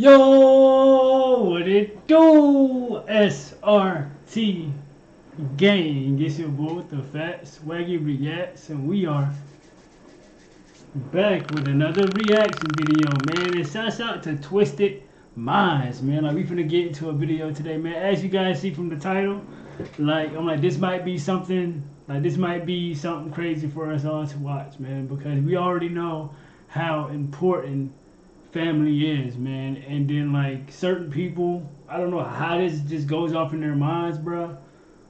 Yo, what it do? SRT gang. It's your boy with the fat SwaggyReacts, and we are back with another reaction video, man. And shouts out to Twisted Minds, man. Like, we finna get into a video today, man. As you guys see from the title, like, I'm like, this might be something crazy for us all to watch, man, because we already know how important family is, man. And then, like, certain people, I don't know how this just goes off in their minds, bro,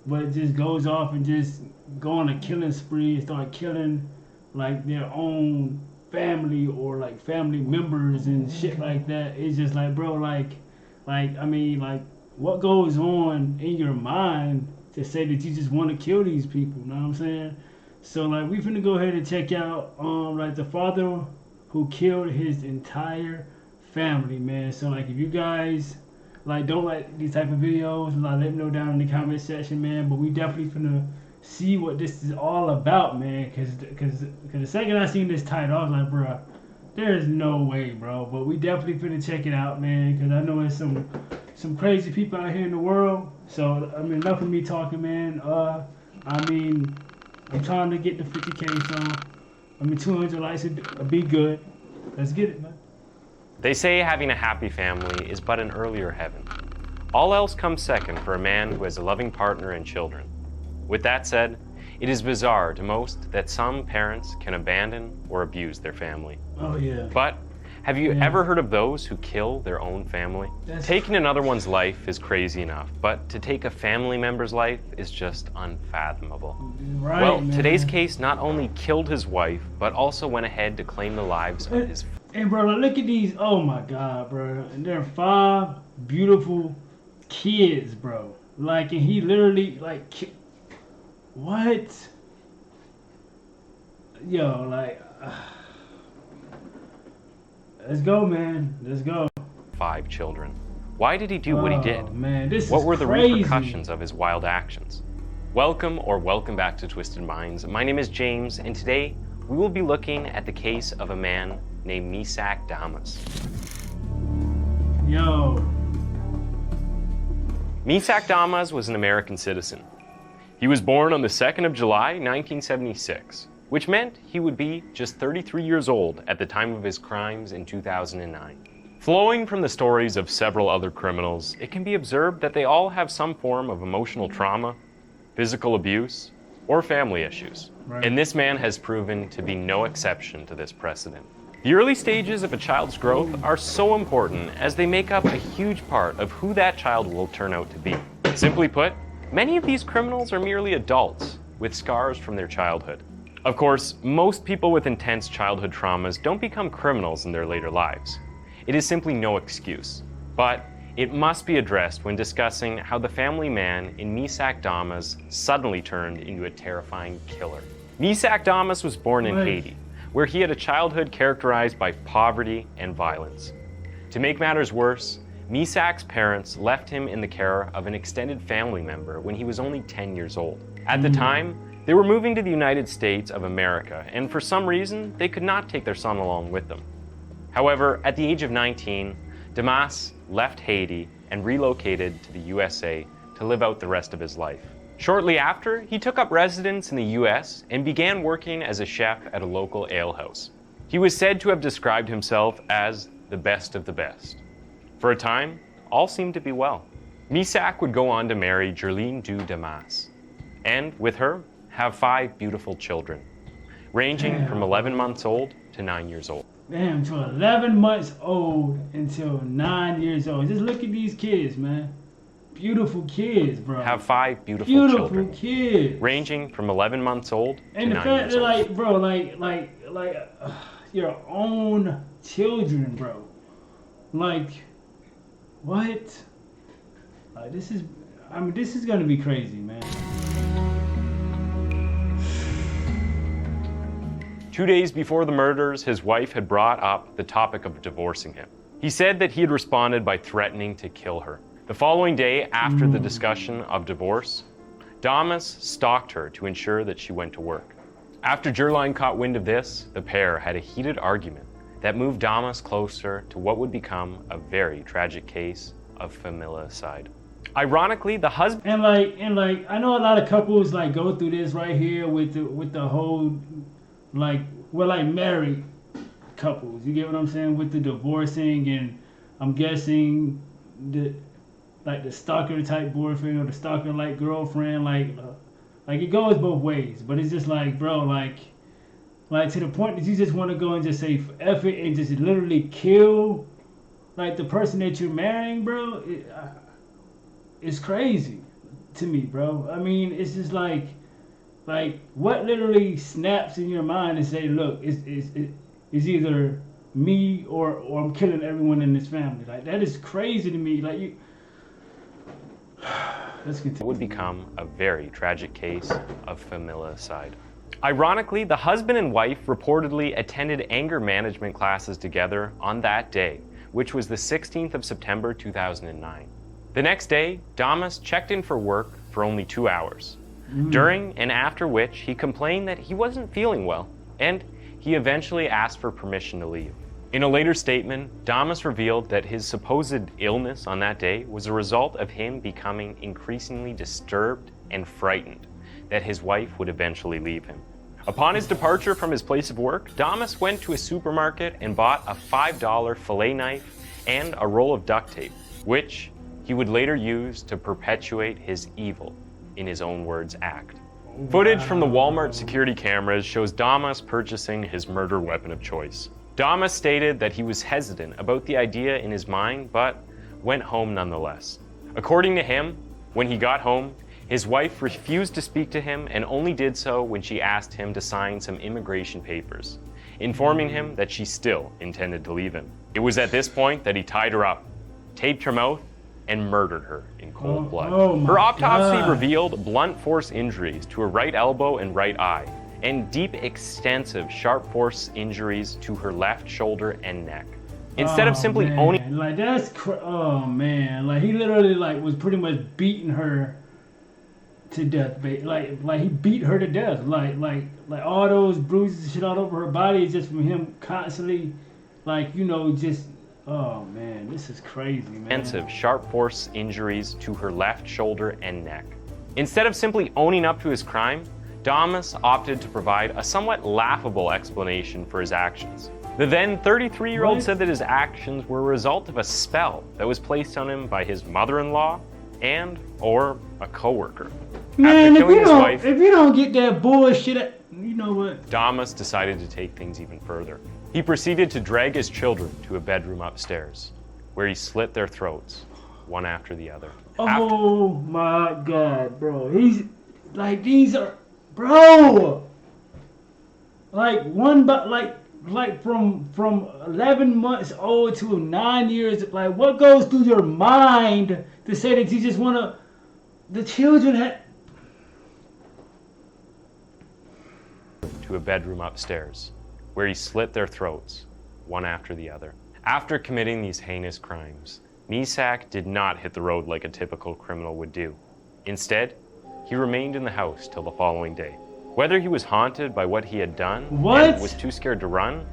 but it just goes off and just go on a killing spree and start killing like their own family or like family members and shit like that. It's just like, bro, like I mean, like, what goes on in your mind to say that you just want to kill these people? You know what I'm saying? So, like, we finna go ahead and check out like the father who killed his entire family, man. So, like, if you guys like don't like these type of videos, like, let me know down in the comment section, man. But we definitely finna see what this is all about, man. Cause the second I seen this title, I was like, bro, there's no way, bro. But we definitely finna check it out, man. Cause I know there's some crazy people out here in the world. So, I mean, enough of me talking, man. I mean, I'm trying to get the 50K, so I mean, 200 likes would be good. Let's get it, man. They say having a happy family is but an earlier heaven. All else comes second for a man who has a loving partner and children. With that said, it is bizarre to most that some parents can abandon or abuse their family. Oh, yeah. But have you ever heard of those who kill their own family? Taking another one's life is crazy enough, but to take a family member's life is just unfathomable. Right, well, man. Today's case not only killed his wife, but also went ahead to claim the lives of his... And bro, look at these. Oh my God, bro. And they're 5 beautiful kids, bro. Like, and he literally, like, what? Yo, like... Let's go, man. Let's go. 5 children. Why did he do what he did? Man, this what is were the crazy. repercussions of his wild actions? Welcome back to Twisted Minds. My name is James, and today we will be looking at the case of a man named Mesac Damas. Yo. Mesac Damas was an American citizen. He was born on the 2nd of July, 1976. Which meant he would be just 33 years old at the time of his crimes in 2009. Flowing from the stories of several other criminals, it can be observed that they all have some form of emotional trauma, physical abuse, or family issues. Right. And this man has proven to be no exception to this precedent. The early stages of a child's growth are so important as they make up a huge part of who that child will turn out to be. Simply put, many of these criminals are merely adults with scars from their childhood. Of course, most people with intense childhood traumas don't become criminals in their later lives. It is simply no excuse, but it must be addressed when discussing how the family man in Mesac Damas suddenly turned into a terrifying killer. Mesac Damas was born in Haiti, where he had a childhood characterized by poverty and violence. To make matters worse, Mesac's parents left him in the care of an extended family member when he was only 10 years old. At the time, they were moving to the United States of America, and for some reason, they could not take their son along with them. However, at the age of 19, Damas left Haiti and relocated to the USA to live out the rest of his life. Shortly after, he took up residence in the US and began working as a chef at a local alehouse. He was said to have described himself as the best of the best. For a time, all seemed to be well. Mesac would go on to marry Jerline du Damas, and with her, have 5 beautiful children, ranging from 11 months old to 9 years old. Damn, to 11 months old until 9 years old. Just look at these kids, man. Beautiful kids, bro. Have 5 beautiful children. Beautiful kids. Ranging from 11 months old to 9 years old. And the fact that, like, bro, like your own children, bro. Like, what? Like, this is gonna be crazy, man. 2 days before the murders, his wife had brought up the topic of divorcing him. He said that he had responded by threatening to kill her. The following day, after the discussion of divorce, Damas stalked her to ensure that she went to work. After Jerline caught wind of this, the pair had a heated argument, that moved Damas closer to what would become a very tragic case of familicide. Ironically, the husband and like I know a lot of couples like go through this right here with the whole like married couples. You get what I'm saying, with the divorcing, and I'm guessing the stalker type boyfriend or the stalker like girlfriend, like it goes both ways. But it's just like, bro, like to the point that you just want to go and just say F it and just literally kill like the person that you're marrying, bro. It's crazy to me, bro. I mean, it's just like what literally snaps in your mind and say, look, it's either me or I'm killing everyone in this family. Like, that is crazy to me. Like, you. Let's continue. It would become a very tragic case of familicide. Ironically, the husband and wife reportedly attended anger management classes together on that day, which was the 16th of September 2009. The next day, Damas checked in for work for only 2 hours, during and after which he complained that he wasn't feeling well, and he eventually asked for permission to leave. In a later statement, Damas revealed that his supposed illness on that day was a result of him becoming increasingly disturbed and frightened that his wife would eventually leave him. Upon his departure from his place of work, Damas went to a supermarket and bought a $5 fillet knife and a roll of duct tape, which he would later use to perpetuate his evil, in his own words, act. Footage from the Walmart security cameras shows Damas purchasing his murder weapon of choice. Damas stated that he was hesitant about the idea in his mind, but went home nonetheless. According to him, when he got home, his wife refused to speak to him and only did so when she asked him to sign some immigration papers, informing him that she still intended to leave him. It was at this point that he tied her up, taped her mouth, and murdered her in cold blood. Her autopsy revealed blunt force injuries to her right elbow and right eye, and deep, extensive, sharp force injuries to her left shoulder and neck. Instead of simply owning, like that's oh man, like he literally like was pretty much beating her to death, like he beat her to death, like all those bruises and shit all over her body is just from him constantly, like, you know, just. Oh man, this is crazy, man. Extensive, sharp force injuries to her left shoulder and neck. Instead of simply owning up to his crime, Damas opted to provide a somewhat laughable explanation for his actions. The then 33-year-old said that his actions were a result of a spell that was placed on him by his mother-in-law or a coworker. Man, if you don't get that bullshit, you know what? Damas decided to take things even further. He proceeded to drag his children to a bedroom upstairs, where he slit their throats, one after the other. Oh my God, bro. He's like, these are, bro. Like like from 11 months old to 9 years. Like, what goes through your mind to say that you just wanna, the children had. To a bedroom upstairs, where he slit their throats, one after the other. After committing these heinous crimes, Mesac did not hit the road like a typical criminal would do. Instead, he remained in the house till the following day. Whether he was haunted by what he had done and was too scared to run,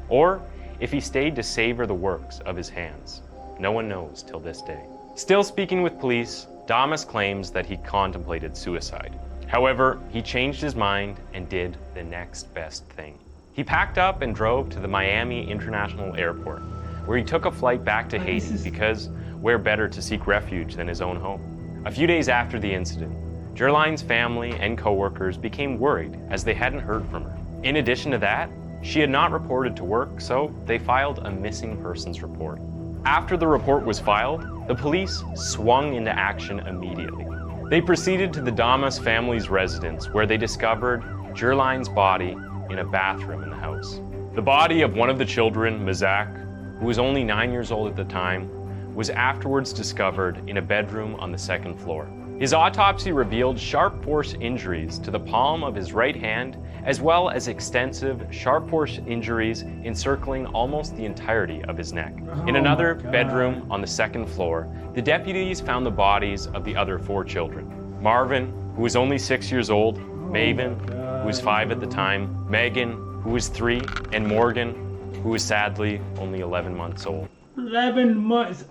or if he stayed to savor the works of his hands, no one knows till this day. Still speaking with police, Damas claims that he contemplated suicide. However, he changed his mind and did the next best thing. He packed up and drove to the Miami International Airport, where he took a flight back to Haiti because where better to seek refuge than his own home. A few days after the incident, Jerline's family and coworkers became worried as they hadn't heard from her. In addition to that, she had not reported to work, so they filed a missing persons report. After the report was filed, the police swung into action immediately. They proceeded to the Damas family's residence, where they discovered Jerline's body in a bathroom in the house. The body of one of the children, Mesac, who was only 9 years old at the time, was afterwards discovered in a bedroom on the second floor. His autopsy revealed sharp force injuries to the palm of his right hand, as well as extensive sharp force injuries encircling almost the entirety of his neck. In another bedroom on the second floor, the deputies found the bodies of the other 4 children. Marvin, who was only 6 years old, Maven, who was 5 at the time, Megan, who was 3, and Morgan, who was sadly only 11 months old. 11 months.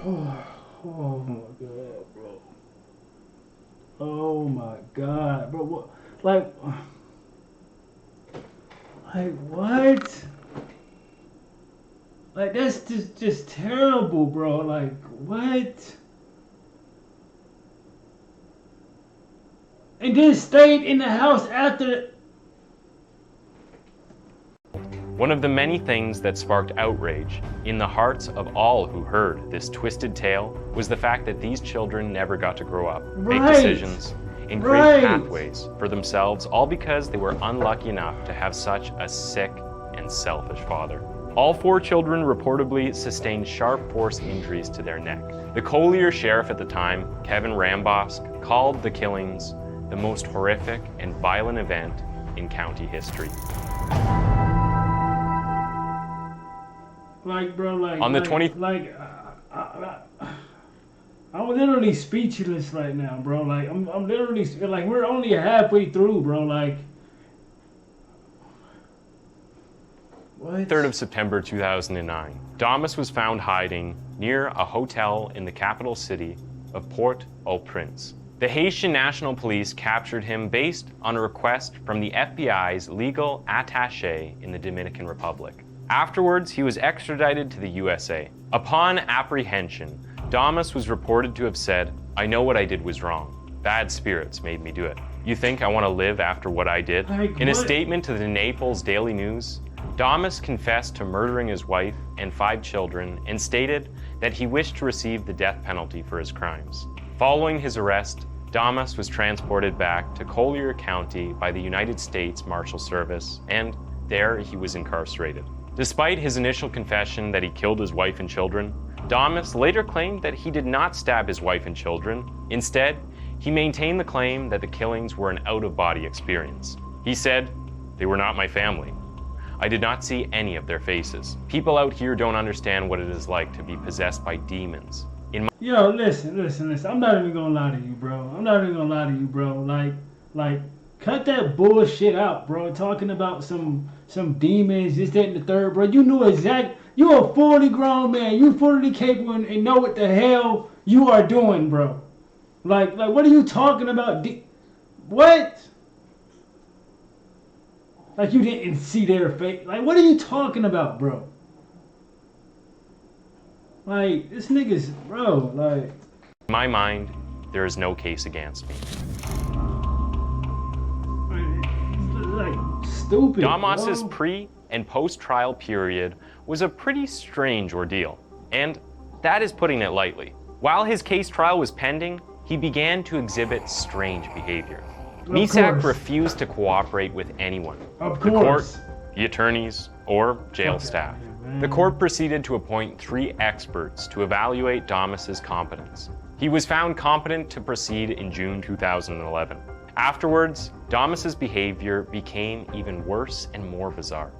Oh my God, bro. Oh my God, bro. What? Like what? Like that's just terrible, bro. Like what? And then stayed in the house after. One of the many things that sparked outrage in the hearts of all who heard this twisted tale was the fact that these children never got to grow up, make decisions, and create pathways for themselves, all because they were unlucky enough to have such a sick and selfish father. All 4 children reportedly sustained sharp force injuries to their neck. The Collier sheriff at the time, Kevin Rambosk, called the killings the most horrific and violent event in county history. Like, bro, like, on the I'm literally speechless right now, bro. Like, I'm literally, like, we're only halfway through, bro. Like, what? 3rd of September 2009, Damas was found hiding near a hotel in the capital city of Port-au-Prince. The Haitian National Police captured him based on a request from the FBI's legal attaché in the Dominican Republic. Afterwards, he was extradited to the USA. Upon apprehension, Damas was reported to have said, "I know what I did was wrong. Bad spirits made me do it. You think I want to live after what I did?" In a statement to the Naples Daily News, Damas confessed to murdering his wife and 5 children and stated that he wished to receive the death penalty for his crimes. Following his arrest, Damas was transported back to Collier County by the United States Marshal Service, and there he was incarcerated. Despite his initial confession that he killed his wife and children, Damas later claimed that he did not stab his wife and children. Instead, he maintained the claim that the killings were an out-of-body experience. He said, "They were not my family. I did not see any of their faces. People out here don't understand what it is like to be possessed by demons." Yo, listen. I'm not even gonna lie to you, bro. Like, cut that bullshit out, bro. Talking about some demons, this, that, and the third, bro. You knew you're a fully grown man. You fully capable and know what the hell you are doing, bro. Like, what are you talking about? What? Like, you didn't see their face. Like, what are you talking about, bro? Like, this nigga's, bro, like. In my mind, there is no case against me. Like, stupid. Damas's pre- and post-trial period was a pretty strange ordeal, and that is putting it lightly. While his case trial was pending, he began to exhibit strange behavior. Mesac refused to cooperate with anyone. The court, the attorneys, or jail staff. The court proceeded to appoint 3 experts to evaluate Damas's competence. He was found competent to proceed in June 2011. Afterwards, Damas's behavior became even worse and more bizarre.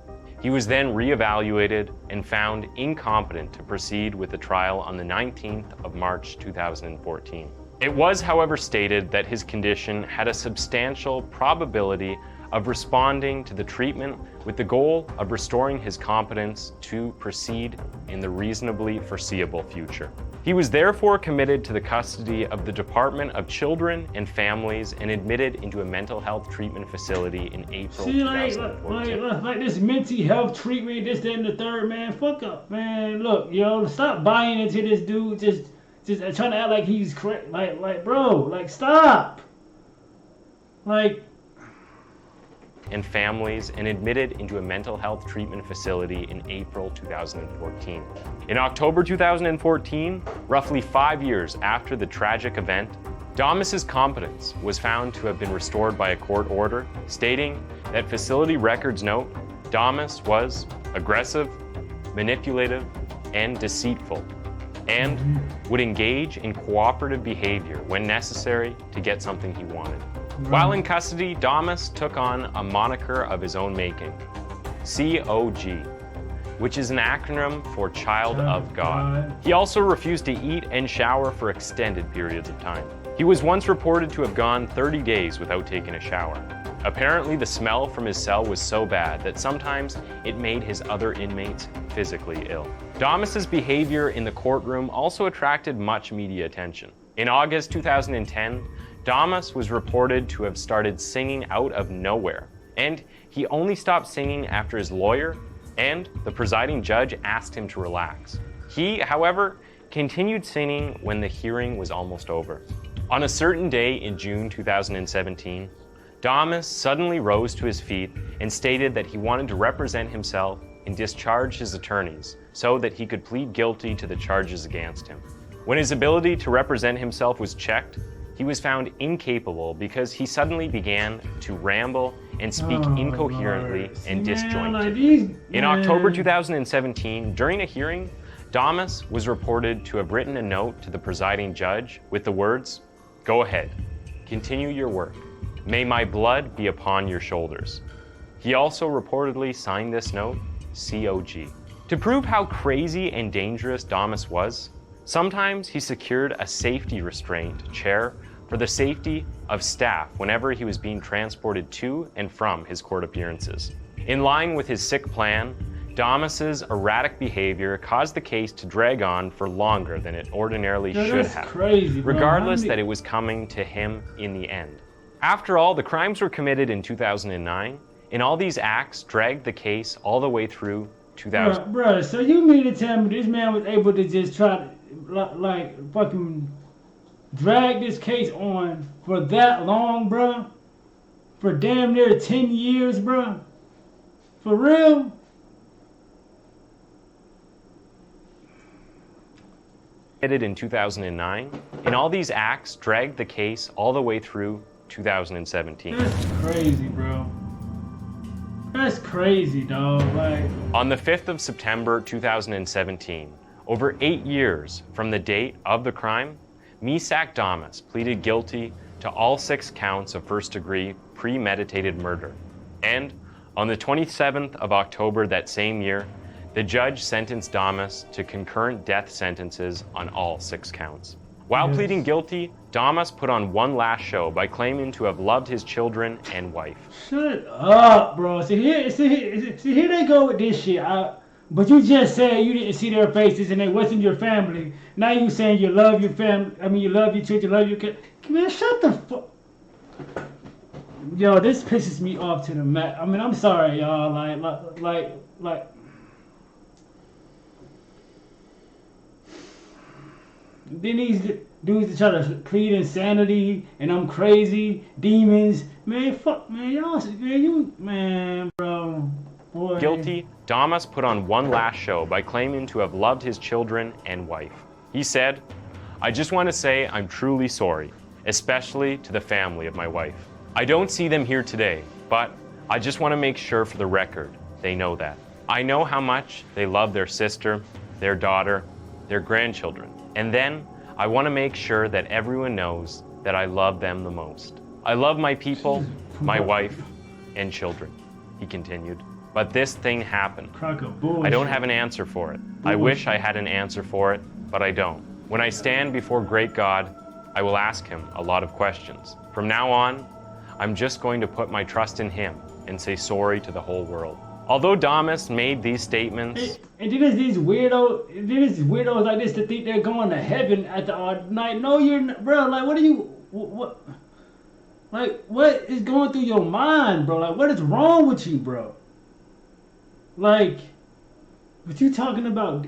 He was then reevaluated and found incompetent to proceed with the trial on the 19th of March 2014. It was, however, stated that his condition had a substantial probability of responding to the treatment with the goal of restoring his competence to proceed in the reasonably foreseeable future. He was therefore committed to the custody of the Department of Children and Families and admitted into a mental health treatment facility in April 2014. Like this mental health treatment, this, that, and the third, man. Fuck up, man. Look, yo, stop buying into this dude. Just trying to act like he's crazy. Like, bro, like, stop. Like. And families and admitted into a mental health treatment facility in April 2014. In October 2014, roughly 5 years after the tragic event, Damas's competence was found to have been restored by a court order stating that facility records note Damas was aggressive, manipulative, and deceitful, and would engage in cooperative behavior when necessary to get something he wanted. While in custody, Damas took on a moniker of his own making, COG, which is an acronym for Child of God. He also refused to eat and shower for extended periods of time. He was once reported to have gone 30 days without taking a shower. Apparently, the smell from his cell was so bad that sometimes it made his other inmates physically ill. Damas's behavior in the courtroom also attracted much media attention. In August 2010, Damas was reported to have started singing out of nowhere, and he only stopped singing after his lawyer and the presiding judge asked him to relax. He, however, continued singing when the hearing was almost over. On a certain day in June 2017, Damas suddenly rose to his feet and stated that he wanted to represent himself and discharge his attorneys so that he could plead guilty to the charges against him. When his ability to represent himself was checked, he was found incapable because he suddenly began to ramble and speak incoherently and disjointed. In October 2017, during a hearing, Damas was reported to have written a note to the presiding judge with the words, "Go ahead, continue your work. May my blood be upon your shoulders." He also reportedly signed this note, COG. To prove how crazy and dangerous Damas was, sometimes he secured a safety restraint chair for the safety of staff whenever he was being transported to and from his court appearances. In line with his sick plan, Damas's erratic behavior caused the case to drag on for longer than it ordinarily should have, crazy, regardless that it was coming to him in the end. After all, the crimes were committed in 2009, and all these acts dragged the case all the way through 2000. Bro, so you mean to tell me this man was able to just try to, like, fucking drag this case on for that long, bro? For damn near 10 years, bro? For real? In 2009, and all these acts dragged the case all the way through 2017. That's crazy, bro. That's crazy, dog. Like, on the 5th of September 2017, over 8 years from the date of the crime, Mesac Damas pleaded guilty to all 6 counts of first-degree premeditated murder. And on the 27th of October that same year, the judge sentenced Damas to concurrent death sentences on all 6 counts. While pleading guilty, Damas put on one last show by claiming to have loved his children and wife. Shut up, bro. See here they go with this shit. But you just said you didn't see their faces and they wasn't your family. Now you saying you love your family. I mean, you love your children, you love your kid. Man, shut the fuck. Yo, this pisses me off to the max. I mean, I'm sorry, y'all. Like. Then these dudes try to plead insanity and I'm crazy, demons. Man, fuck, man, y'all, man, you, man, bro, boy. Guilty, Damas put on one last show by claiming to have loved his children and wife. He said, "I just want to say I'm truly sorry, especially to the family of my wife. I don't see them here today, but I just want to make sure for the record they know that. I know how much they love their sister, their daughter, their grandchildren. And then I want to make sure that everyone knows that I love them the most. I love my people, my wife, and children," he continued. "But this thing happened. I don't have an answer for it. I wish I had an answer for it, but I don't. When I stand before great God, I will ask him a lot of questions. From now on, I'm just going to put my trust in him and say sorry to the whole world." Although Damas made these statements, and then there's these weirdos like this to think they're going to heaven at the night. No, you're not, bro. Like, what? Like, what is going through your mind, bro? Like, what is wrong with you, bro? Like, what you talking about?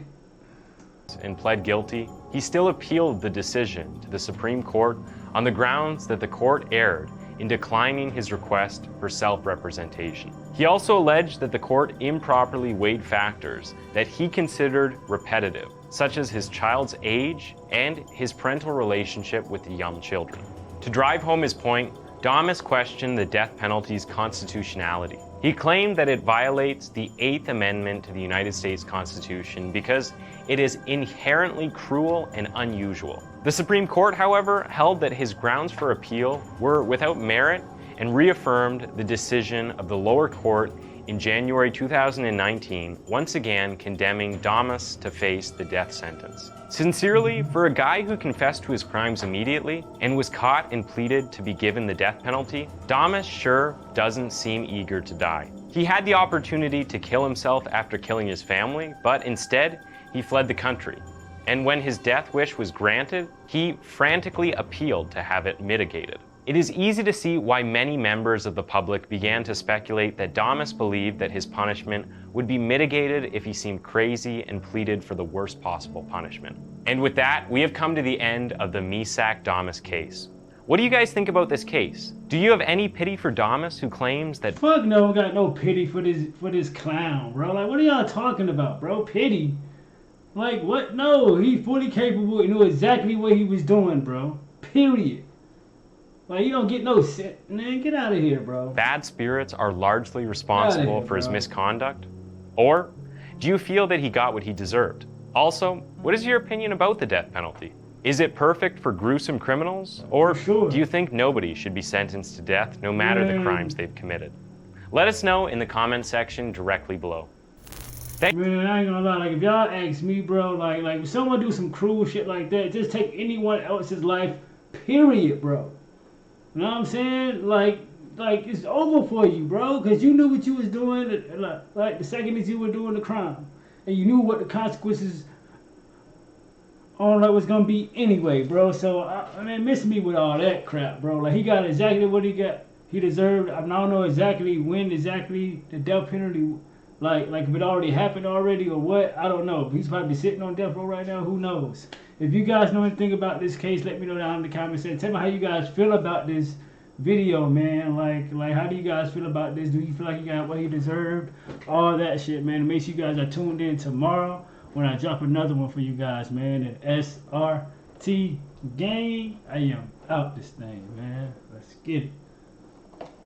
and pled guilty, he still appealed the decision to the Supreme Court on the grounds that the court erred in declining his request for self-representation. He also alleged that the court improperly weighed factors that he considered repetitive, such as his child's age and his parental relationship with the young children. To drive home his point, Damas questioned the death penalty's constitutionality. He claimed that it violates the 8th Amendment to the United States Constitution because it is inherently cruel and unusual. The Supreme Court, however, held that his grounds for appeal were without merit and reaffirmed the decision of the lower court in January 2019, once again condemning Damas to face the death sentence. Sincerely, for a guy who confessed to his crimes immediately and was caught and pleaded to be given the death penalty, Damas sure doesn't seem eager to die. He had the opportunity to kill himself after killing his family, but instead, he fled the country. And when his death wish was granted, he frantically appealed to have it mitigated. It is easy to see why many members of the public began to speculate that Damas believed that his punishment would be mitigated if he seemed crazy and pleaded for the worst possible punishment. And with that, we have come to the end of the Mesac Damas case. What do you guys think about this case? Do you have any pity for Damas, who claims that— Fuck no, I got no pity for this clown, bro. Like, what are y'all talking about, bro? Pity? Like, what? No, he fully capable and knew exactly what he was doing, bro. Period. Like, you don't get no shit. Man, get out of here, bro. bad spirits are largely responsible for his misconduct? Or do you feel that he got what he deserved? Also, what is your opinion about the death penalty? Is it perfect for gruesome criminals? Or do you think nobody should be sentenced to death no matter the crimes they've committed? Let us know in the comment section directly below. Man, I ain't gonna lie, like, if y'all ask me, bro, like if someone do some cruel shit like that, just take anyone else's life, period, bro. You know what I'm saying? Like it's over for you, bro, because you knew what you was doing, like the second that you were doing the crime, and you knew what the consequences on that was gonna be anyway, bro. So I mean, miss me with all that crap, bro. Like, he got exactly what he deserved. I don't know exactly when exactly the death penalty. Like if it already happened already or what, I don't know. He's probably sitting on death row right now, who knows? If you guys know anything about this case, let me know down in the comments section. Tell me how you guys feel about this video, man. Like how do you guys feel about this? Do you feel like he got what he deserved? All that shit, man. Make sure you guys are tuned in tomorrow when I drop another one for you guys, man. And SRT gang, I am out this thing, man. Let's get it.